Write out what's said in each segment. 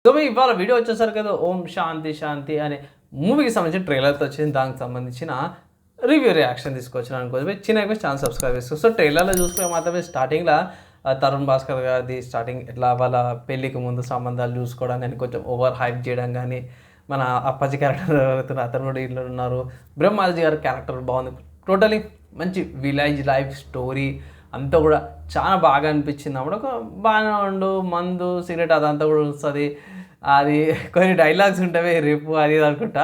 So ఇవాళ video వచ్చేసరికి కదా ఓం శాంతి శాంతి అనే మూవీకి సంబంధించిన ట్రైలర్తో వచ్చింది. దానికి సంబంధించిన రివ్యూ రియాక్షన్ తీసుకొచ్చిన అనుకోవచ్చు. చిన్న ఛానల్ సబ్స్క్రైబ్ చేసుకో. సో ట్రైలర్లో చూసుకునే మాత్రమే స్టార్టింగ్లో తరుణ్ భాస్కర్ గారిది స్టార్టింగ్ ఎట్లా వాళ్ళ పెళ్ళికి ముందు సంబంధాలు చూసుకోవడం కానీ కొంచెం ఓవర్ హైప్ చేయడం కానీ, మన అప్పాజీ క్యారెక్టర్ అవుతున్న అతను కూడా ఇంట్లో ఉన్నారు. బ్రహ్మాజీ గారి క్యారెక్టర్ బాగుంది. టోటలీ మంచి విలేజ్ లైఫ్ స్టోరీ అంతా కూడా చాలా బాగా అనిపించింది. అప్పుడు ఒక బాగానే ఉండు మందు సిగరెట్ అదంతా కూడా వస్తుంది. అది కొన్ని డైలాగ్స్ ఉంటాయి రేపు అది అనుకుంటా.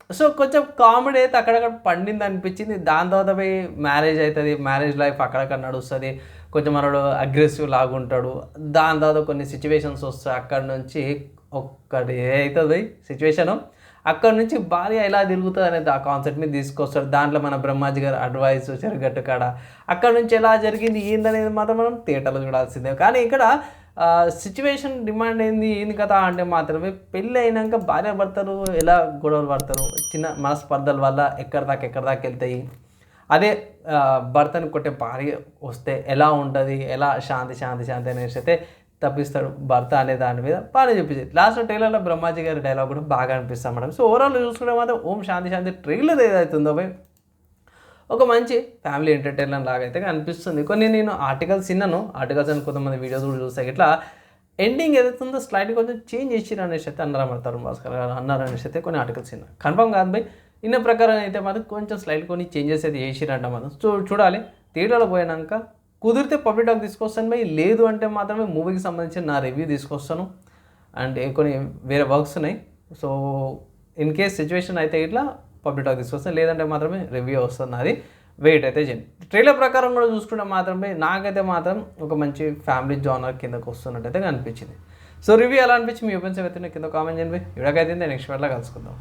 సో కొంచెం కామెడీ అయితే అక్కడక్కడ పండింది అనిపించింది. దాని తర్వాత పోయి మ్యారేజ్ అవుతుంది, మ్యారేజ్ లైఫ్ అక్కడక్కడ నడుస్తుంది. కొంచెం మనడు అగ్రెసివ్ లాగా ఉంటాడు. దాని తర్వాత కొన్ని సిచ్యువేషన్స్ వస్తాయి. అక్కడ నుంచి ఒక్కటి అవుతుంది సిచ్యువేషను, అక్కడ నుంచి భార్య ఎలా తిరుగుతుంది అనేది ఆ కాన్సెప్ట్ మీద తీసుకొస్తాడు. దాంట్లో మన బ్రహ్మాజీ గారు అడ్వైస్ చెరగట్టు కాడ అక్కడ నుంచి ఎలా జరిగింది ఏందనేది మాత్రం మనం థియేటర్లో చూడాల్సిందే. కానీ ఇక్కడ సిచ్యువేషన్ డిమాండ్ ఏంది కదా అంటే మాత్రమే పెళ్ళి అయినాక భార్య భర్తలు ఎలా గొడవలు పడతారు, చిన్న మనస్పర్ధల వల్ల ఎక్కడి దాకా వెళ్తాయి. అదే భర్తను కొట్టే భార్య వస్తే ఎలా ఉంటుంది, ఎలా శాంతి అనేసి అయితే తప్పిస్తాడు భర్త అనే దాని మీద బాగా చూపించింది. లాస్ట్ ట్రైలర్లో బ్రహ్మాజీ గారి డైలాగ్ కూడా బాగా అనిపిస్తాం మేడం. సో ఓవరాల్ చూసుకుంటే మాత్రం ఓం శాంతి ట్రైలర్ ఏదైతుందో ఒక మంచి ఫ్యామిలీ ఎంటర్టైనర్ లాగా అయితే అనిపిస్తుంది. కొన్ని నేను ఆర్టికల్స్ అని కొంతమంది వీడియోస్ కూడా చూస్తాయి. ఇట్లా ఎండింగ్ ఏదైతుందో స్లైడ్ కొంచెం చేంజ్ చేసిరు అనేసి అయితే అన్నారు తరుణ్ భాస్కర్ గారు అన్నారు అనేసి అయితే కొన్ని ఆర్టికల్స్ కన్ఫర్మ్ కాదు బై. ఇన్న ప్రకారం అయితే మాత్రం కొంచెం స్లైడ్ కొన్ని చేంజెస్ అయితే చేసిరంట. మాత్రం చూడాలి. థియేటర్లో పోయినాక కుదిరితే పబ్లిక్ టాక్ తీసుకొస్తాను బై, లేదు అంటే మాత్రమే మూవీకి సంబంధించిన నా రివ్యూ తీసుకొస్తాను. అండ్ కొన్ని వేరే వర్క్స్ ఉన్నాయి. సో ఇన్ కేస్ సిచ్యువేషన్ అయితే ఇట్లా పబ్లిక్ టాక్ తీసుకొస్తాను, లేదంటే మాత్రమే రివ్యూ వస్తుంది. అది వెయిట్ అయితే చేయండి. ట్రైలర్ ప్రకారం కూడా చూసుకుంటే మాత్రమే నాకైతే మాత్రం ఒక మంచి ఫ్యామిలీ జానర్ కిందకు వస్తున్నట్టయితే అనిపించింది. సో రివ్యూ ఎలా అనిపించి మీ ఒపీనియన్స్ అయితే కింద కామెంట్ చేయండి. ఇవిడకైతే నెక్స్ట్ వీడియోలో కలుసుకుందాం.